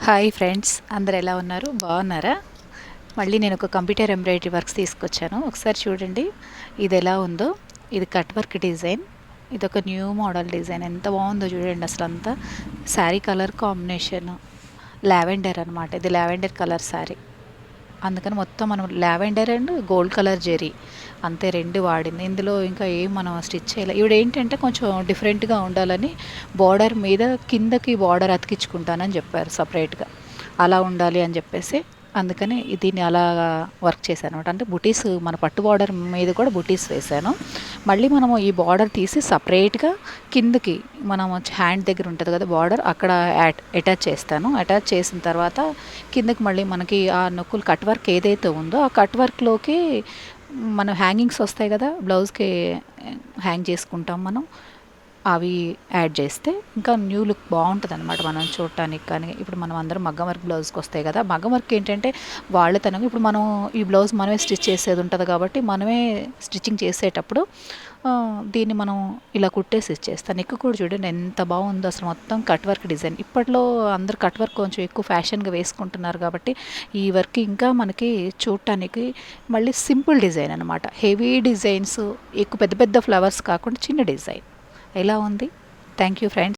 Hi friends, అందరు ఎలా ఉన్నారు? బాగున్నారా? మళ్ళీ నేను ఒక కంప్యూటర్ ఎంబ్రాయిడరీ వర్క్స్ తీసుకొచ్చాను. ఒకసారి చూడండి ఇది ఎలా ఉందో. ఇది కట్ వర్క్ డిజైన్. ఇది ఒక న్యూ మోడల్ డిజైన్. ఎంత బాగుందో చూడండి. అసలు అంతా శారీ కలర్ కాంబినేషన్ లావెండర్ అనమాట. ఇది లావెండర్ కలర్ శారీ, అందుకని మొత్తం మనం lavender and gold colour zari అంతే రెండు వాడింది. ఇందులో ఇంకా ఏం మనం స్టిచ్ చేయాలి. ఇవిడ ఏంటంటే కొంచెం డిఫరెంట్గా ఉండాలని బార్డర్ మీద కిందకి బార్డర్ అతికించుకుంటానని చెప్పారు సపరేట్గా. అలా ఉండాలి అని చెప్పేసి అందుకని దీన్ని అలా వర్క్ చేశాను అనమాట. అంటే బుటీస్, మన పట్టు బార్డర్ మీద కూడా బుటీస్ వేశాను. మళ్ళీ మనము ఈ బార్డర్ తీసి సపరేట్గా కిందకి మనము హ్యాండ్ దగ్గర ఉంటుంది కదా బార్డర్, అక్కడ అటాచ్ చేస్తాను. అటాచ్ చేసిన తర్వాత కిందకి మళ్ళీ మనకి ఆ నొక్కులు కట్ వర్క్ ఏదైతే ఉందో ఆ కట్ వర్క్లోకి మనం హ్యాంగింగ్స్ వస్తాయి కదా, బ్లౌజ్కి హ్యాంగ్ చేసుకుంటాం మనం, అవి యాడ్ చేస్తే ఇంకా న్యూ లుక్ బాగుంటుంది అనమాట మనం చూడటానికి. కానీ ఇప్పుడు మనం అందరం మగ్గం వర్క్ బ్లౌజ్కి వస్తాయి కదా, మగ్గం వర్క్ ఏంటంటే వాళ్ళతనం. ఇప్పుడు మనం ఈ బ్లౌజ్ మనమే స్టిచ్ చేసేది ఉంటుంది కాబట్టి మనమే స్టిచ్చింగ్ చేసేటప్పుడు దీన్ని మనం ఇలా కుట్టేసి ఇచ్చేస్తాను. నెక్ కూడా చూడండి ఎంత బాగుందో అసలు. మొత్తం కట్ వర్క్ డిజైన్. ఇప్పట్లో అందరు కట్ వర్క్ కొంచెం ఎక్కువ ఫ్యాషన్గా వేసుకుంటున్నారు కాబట్టి ఈ వర్క్ ఇంకా మనకి చూడటానికి మళ్ళీ సింపుల్ డిజైన్ అనమాట. హెవీ డిజైన్స్, ఎక్కువ పెద్ద పెద్ద ఫ్లవర్స్ కాకుండా చిన్న డిజైన్ ఎలా ఉంది. Thank you friends.